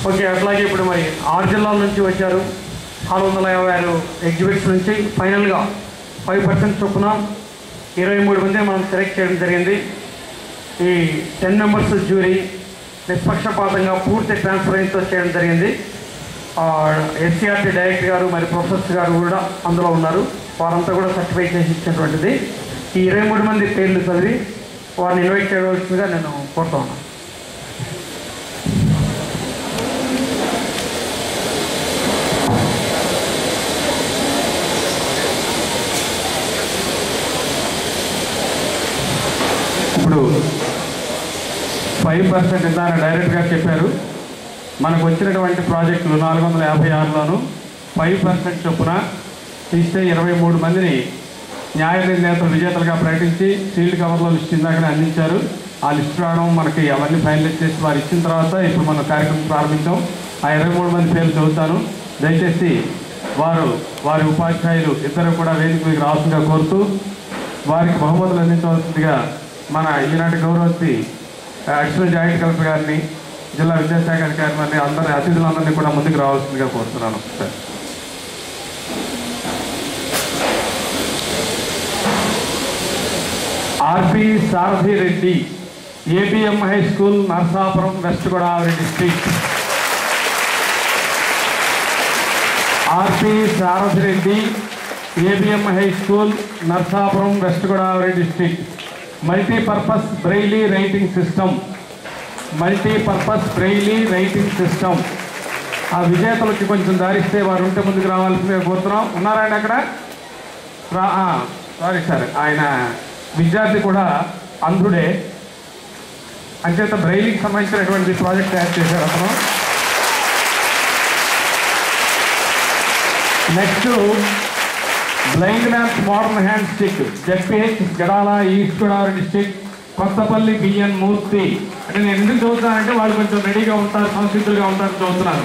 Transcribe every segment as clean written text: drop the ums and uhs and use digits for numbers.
Okay, అట్లాగే ఇప్పుడు మరి 6 జిల్లాల నుంచి వచ్చారు. 656 ఎగ్జిబిట్స్ నుంచి ఫైనల్గా 5% చొప్పున 23 మంది మనం సెలెక్ట్ చేయడం జరిగింది. ఈ 10 మెంబర్స్ జ్యూరీ నిష్పక్షపాతంగా పూర్తి ట్రాన్స్పరెన్స్తో చేయడం జరిగింది. ఎస్సీఆర్టీ డైరెక్టర్ గారు మరి ప్రొఫెసర్ గారు కూడా అందులో ఉన్నారు. వారంతా కూడా సర్టిఫై చేసి ఇచ్చినటువంటిది. ఈ 23 మంది పేర్లు చదివి వారిని ఇన్వైట్ చేయవలసిందిగా నేను కోరుతా ఉన్నాను. ఇప్పుడు 5% ఇందాక డైరెక్ట్గా చెప్పారు. మనకు వచ్చినటువంటి ప్రాజెక్టులు 456లోను 5% చొప్పున తీస్తే 23 మందిని న్యాయ నిర్ణేతలు విజేతలుగా ప్రకటించి సీల్డ్ కవర్లో లిస్ట్ ఇందాకనే అందించారు. ఆ లిస్ట్ రావడం మనకి అవన్నీ ఫైనలైజ్ చేసి వారు ఇచ్చిన తర్వాత ఇప్పుడు మనం కార్యక్రమం ప్రారంభించాం. ఆ 23 మంది పేర్లు చదువుతాను. దయచేసి వారి ఉపాధ్యాయులు ఇద్దరు కూడా వేదిక మీకు రావాల్సిందిగా కోరుతూ వారికి బహుమతులు అందించవలసిందిగా మన ఈనాటి గౌరవశ్రీ అడిషనల్ జాయింట్ కలెక్టర్ గారిని, జిల్లా విద్యాశాఖ అధికారులని, అందరి అతిథులందరినీ కూడా ముందుకు రావాల్సిందిగా కోరుతున్నాను. Sir, RP Sarathi Reddy, ABM high school, Narsapuram, west Godavari district. RP Sarathi Reddy, ABM high school, Narsapuram, west Godavari district. Multipurpose braille writing system, multipurpose braille writing system. ఆ విజేతలకి కొంచెం దారిస్తే వారు ఉంటే ముందుకు రావాల్సిందిగా కోరుతున్నాం. ఉన్నారా అండి అక్కడ? సారీ సార్, ఆయన విద్యార్థి కూడా అంధుడే, అంచేత బ్రెయిలీకి సంబంధించినటువంటి ప్రాజెక్ట్ తయారు చేశారు అతను. Next blind man's modern hand stick, ZPH Gadala, east Godavari district. Kothapalli BN Murthy. అంటే నేను ఎందుకు చదువుతానంటే వాళ్ళు కొంచెం రెడీగా ఉంటారు, సంసిద్ధులుగా ఉంటారు, చదువుతున్నారు.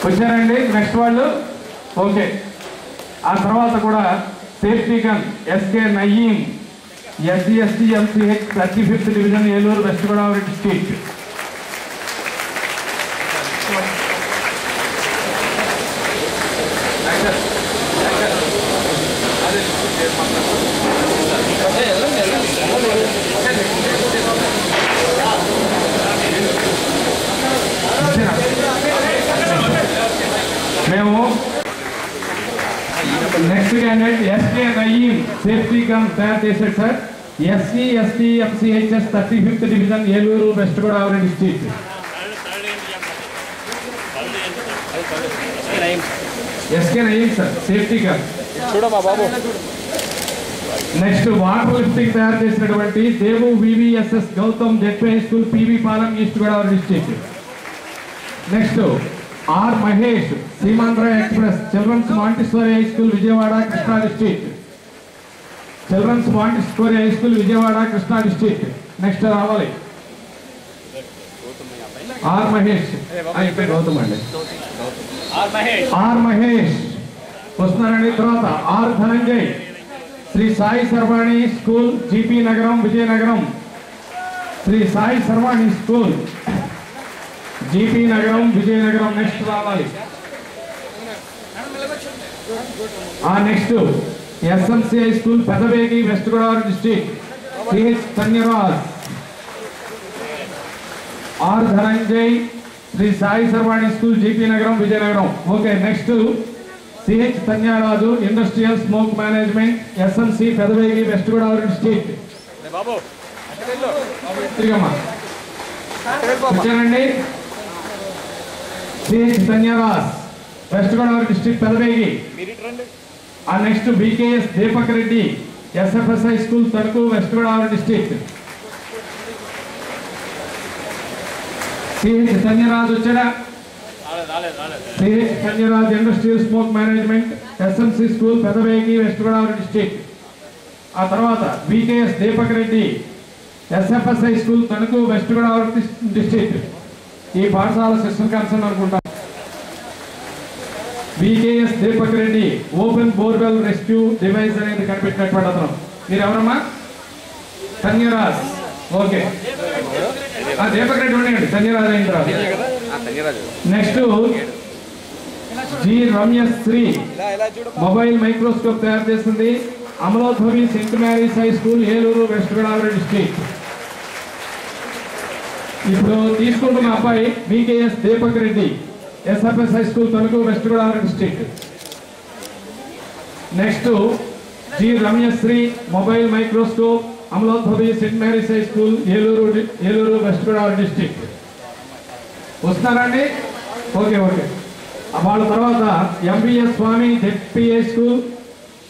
వచ్చారండి నెక్స్ట్ వాళ్ళు? ఓకే. ఆ తర్వాత కూడా safety gun, SK Nayeem, SC MCH 35th division, Eluru, west Godavari district. మేము next candidate SK Nayeem, safety gun తయారు చేశాడు sir. SC MCHS 35th division, Eluru, west Godavari district. SK Nayeem sir, safety gun. Next water lifting తయారు చేసినటువంటి Devu VVSS Gautam, ZP high school, PV Palem, east Godavari district. Next R Mahesh, Seemandhra express, children's Montessori high school, Vijayawada, Krishna district. Children's Montessori high school, Vijayawada, Krishna district. Next రావాలి are Mahesh, Gautam అండి, are Mahesh వస్తున్నారండి. తర్వాత are Dhananjay, Sri Sai Sarvani school, GP Nagaram, Vizianagaram. Shri Sai Sarvani school, GP Nagaram, Vizianagaram. Next రావాలి next SMC high school, Pedavegi, west Godavari district. CH Dhanyaraj, R Dhananjay, Sri Sai Sarvani school, GP Nagaram, Vizianagaram. Okay. Next CH Dhanyaraju, industrial smoke management, SMC, Pedavegi, west Godavari district. వచ్చానండి. CH Dhanyaraj, west Godavari district, Pedavegi. Next BKS Deepak Reddy, SFSI school, Tanuku, west Godavari district. CH Dhanyaraj వచ్చాడా? CH Dhanyaraj, industrial smoke management, SMC school, Pedavegi, west Godavari district. ఆ తర్వాత BKS Deepak Reddy, SFSI school, Tanuku, west Godavari district. ఈ పాఠశాల sister concern అనుకుంటా. BKS Deepak Reddy, open borewell rescue device అనేది కనిపెట్టినటువంటి అతను. మీరు ఎవరమ్మా? ధన్యరాజ్. ఓకే. దీపక్ రెడ్డి ఉండండి, ధన్యరాజు అయిన తర్వాత. Next G Ramyasri mobile microscope తయారు చేస్తుంది, Amalodbhavi Saint Mary's high school, Eluru, west Godavari district. ఇప్పుడు తీసుకుంటున్న అబ్బాయి VKS Deepak Reddy, SFS high school Tanuku, west Godavari district. Next G Ramyasri mobile microscope, Amalodbhavi Saint Mary's high school, Eluru, west Godavari district. వస్తున్నారండి? ఓకే. వాళ్ళ తర్వాత MBS Swamy ZPA school,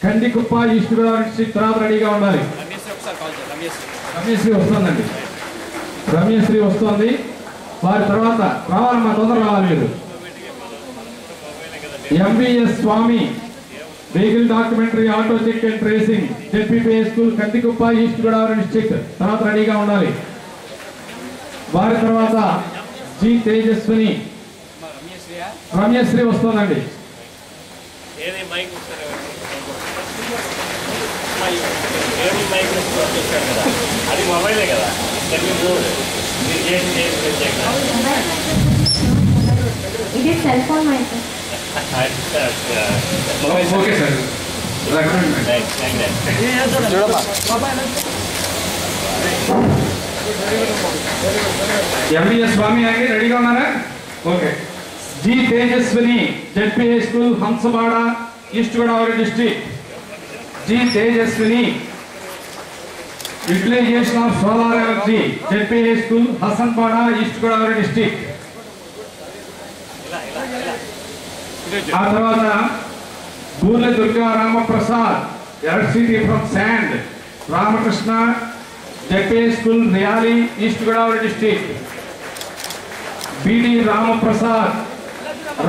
Kandikuppa, east Godavari district. తర్వాత రెడీగా ఉండాలి. రమ్యశ్రీ వస్తుంది. వారి తర్వాత రావాలమ్మా, తొందర రావాలి మీరు. MBS Swamy vehicle documentary auto check and tracing, ZPPA school, Kandikuppa, east Godavari district. తర్వాత రెడీగా ఉండాలి. వారి తర్వాత జి తేజస్విని, రమ్యశ్రీ వస్తుందండి. ఇది cell phone mic. Okay sir. MBS Swamy అండి, రెడీగా ఉన్నారా? Okay. G Tejaswini ZPA school, Hamsavada, east Godavari district. G Tejaswini utilization of solar energy, ZPA school, Hasanpada, east Godavari district. ఆ తర్వాత Boorla Durga Ramaprasad, electricity from sand, Ramakrishna, ZPA school, Riyali, east Godavari district. BD Ramaprasad,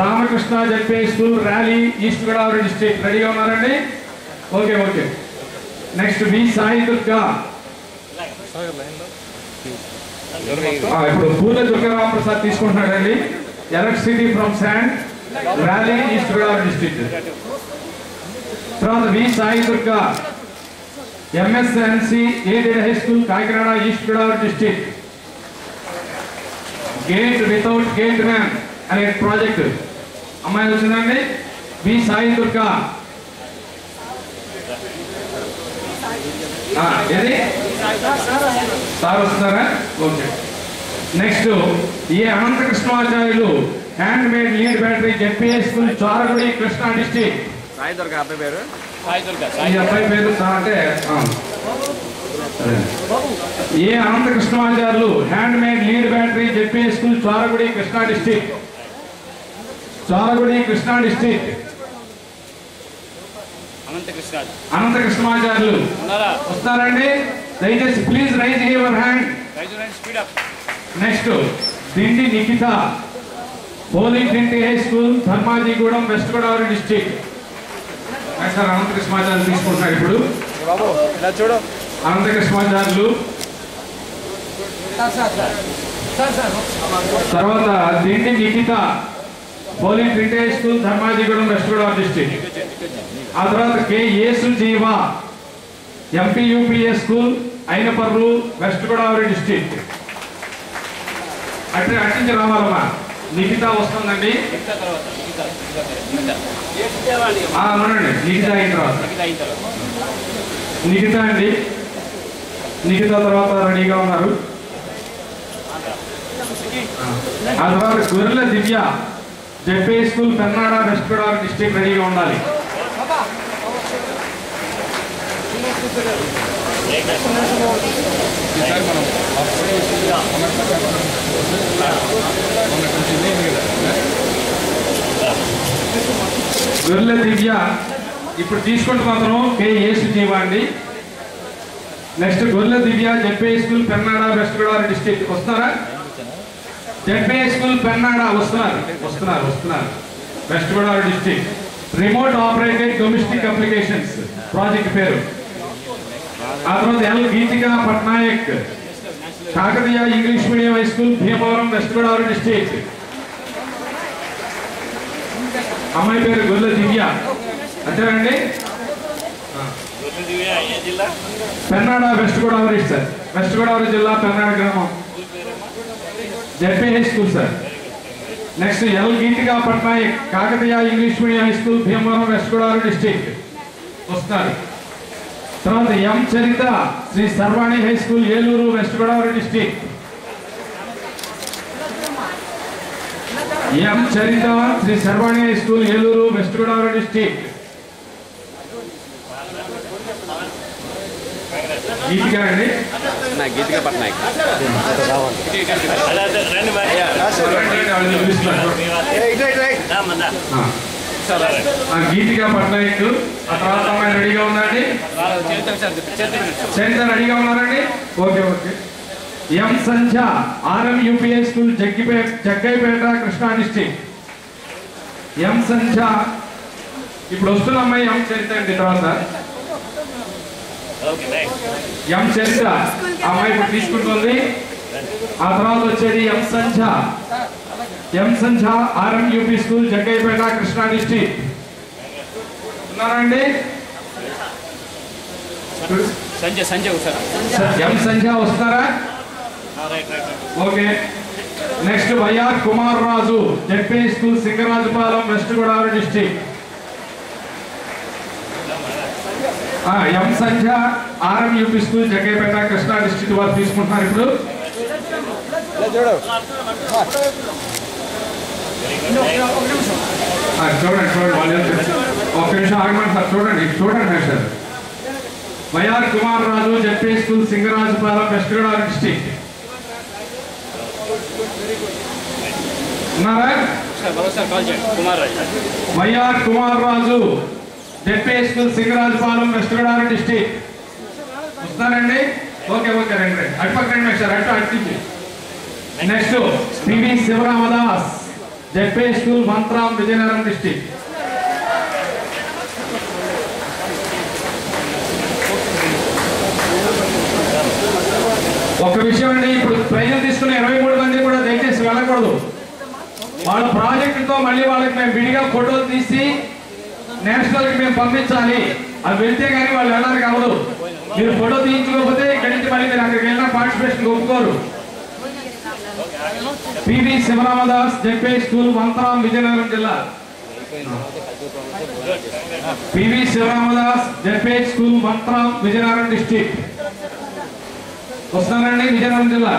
Ramakrishna, ZPA school, Ryali, east Godavari district. రెడీగా ఉన్నారండి? Okay. Next V Sai Durga. ఇప్పుడు Poola Durga Ramprasad తీసుకుంటున్నాడండి, electricity from sand, Ryali, east Godavari district. తర్వాత V Sai Durga MSNC aided high school, Kakinada, east Godavari district. Gate without gate man అనే project అమ్మాయి వచ్చిందండి. V Sai Durga. ఏది sir వస్తున్నారా? Okay. Next A Anantha Krishnacharyulu, handmade lead battery, ZPA school, Charagudi, Krishna district. ఈ అబ్బాయి పేరు అంటే A Anantha Krishnacharyulu, handmade lead battery, ZPA school, Charagudi, Krishna district. Anantha Krishnacharyulu వస్తారండి? దయచేసి please rise your hand. Next Dindi Nikhita, polling Dindi high school, Dharmajigudem, west Godavari district. Sir Anantha Krishnacharyulu తీసుకుంటున్నారు ఇప్పుడు. అనంత కృష్ణాచార్యులు. తర్వాత Dindi Nikhita, polling Dindi high school, Dharmajigudem, west Godavari district. ఆ తర్వాత K Yesu Jeeva, MPUPA school, Ainaparru, west Godavari district. అట్టించి రావాలమ్మా. నిఖిత వస్తుందండి. అవునండి, నిఖిత అయిన తర్వాత నిఖిత అండి. నిఖిత తర్వాత రెడీగా ఉన్నారు. ఆ తర్వాత Gorrela Divya, ZPA school, Pennada, west Godavari district. రెడీగా ఉండాలి. గొర్రెల దివ్య ఇప్పుడు తీసుకుంటూ మాత్రం కే యేసు జీవ అండి. Next Gorrela Divya, ZPA school, Pennada, west Godavari district. వస్తున్నారా? జెడ్పీఏ స్కూల్, పెన్నాడ వస్తున్నారు. West Godavari district. Remote operated domestic applications project పేరు. ఆ తర్వాత L Geethika Patnaik, Kakatiya English medium high school, Bhimavaram, west Godavari district. అమ్మాయి పేరు గొర్రెల దివ్య. అంతేనండి? Pennada, west Godavari sir. West Godavari జిల్లా, పెన్నాడ గ్రామం. ZP high school sir. Next L Geethika Patnaik Kakatiya English medium high school Bhimavaram west Godavari district వస్తున్నారు. తర్వాత M Charitha Sri Sarvani high school Eluru west Godavari district. M Charitha Sri Sarvani high school Eluru west Godavari district. Geethika అండి, గీతికా పట్నాయక్. గీతికా పట్నాయక్. ఆ తర్వాత అమ్మాయి రెడీగా ఉందండి, చరిత రెడీగా ఉన్నారండి. Okay okay. M Sandhya RM UPI school Jaggayyapeta Krishna district. M Sandhya. ఇప్పుడు వస్తున్న అమ్మాయి ఎం చరిత అండి. తర్వాత ఎం చరిత అమ్మాయి ఇప్పుడు తీసుకుంటుంది. ఆ తర్వాత వచ్చేది M Sandhya. M Sandhya RM UP school Jaggayyapeta Krishna district. ఉన్నారండి? ఎం సంధ్య వస్తారా? Okay. Next YR Kumar Raju ZP school Singarajupalem west Godavari district. M Sandhya RM UP school Jaggayyapeta Krishna district వారు తీసుకుంటున్నారు. ఇప్పుడు చూడండి వాళ్ళు ఒక నిమిషం ఆగమని సార్. చూడండి sir. YR Kumar Raju ZP school Singarajupalem west Godavari district. ఉన్నారా? YR Kumar Raju ZP school Singarajupalem west Godavari district వస్తారండి. ఓకే ఓకే రండి. అటుపక్క రండి సార్. అటు. Next PV Sivaramadas ZP school Mantram Vizianagaram district. ఒక విషయం అండి, ఇప్పుడు ప్రజలు తీసుకున్న 23 మంది కూడా దయచేసి వెళ్ళకూడదు. వాళ్ళ ప్రాజెక్టుతో మళ్ళీ వాళ్ళకి మేము విడిగా ఫోటోలు తీసి నేషనల్కి మేము పంపించాలి. అది వెళ్తే కానీ వాళ్ళు వెళ్ళాలి కావదు. మీరు ఫోటో తీయించుకోకపోతే ఇక్కడి నుంచి మళ్ళీ మీరు అక్కడికి వెళ్ళినా పార్టిసిపేషన్ ఒప్పుకోరు. PV Sivaramadas ZP school Mantram Vizianagaram జిల్లా. PV Sivaramadas ZP school Mantram Vizianagaram district వస్తానండి. విజయనగరం జిల్లా.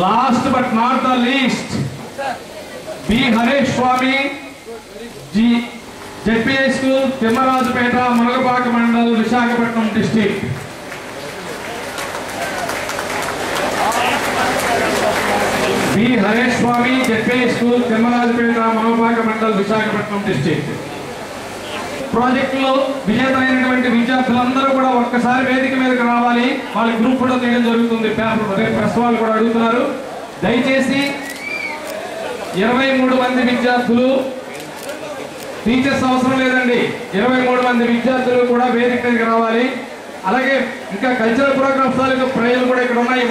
Last but not the least B Harish Swamy ZP school Thimmarajupeta Munagapaka mandal Visakhapatnam district. B Harish Swamy ZP school Thimmarajupeta Munagapaka mandal Visakhapatnam district. ప్రాజెక్టులో విజేతమైనటువంటి విద్యార్థులందరూ కూడా ఒక్కసారి వేదిక మీదకి రావాలి. వాళ్ళ గ్రూప్ ఫోటో తీయడం జరుగుతుంది. ప్రెస్ వాళ్ళు కూడా అడుగుతున్నారు. దయచేసి 23 మంది విద్యార్థులు, టీచర్స్ అవసరం లేదండి. 23 మంది విద్యార్థులు కూడా వేదిక మీదకి రావాలి. అలాగే ఇంకా కల్చరల్ ప్రోగ్రామ్స్ ప్రజలు కూడా ఇక్కడ ఉన్నాయి.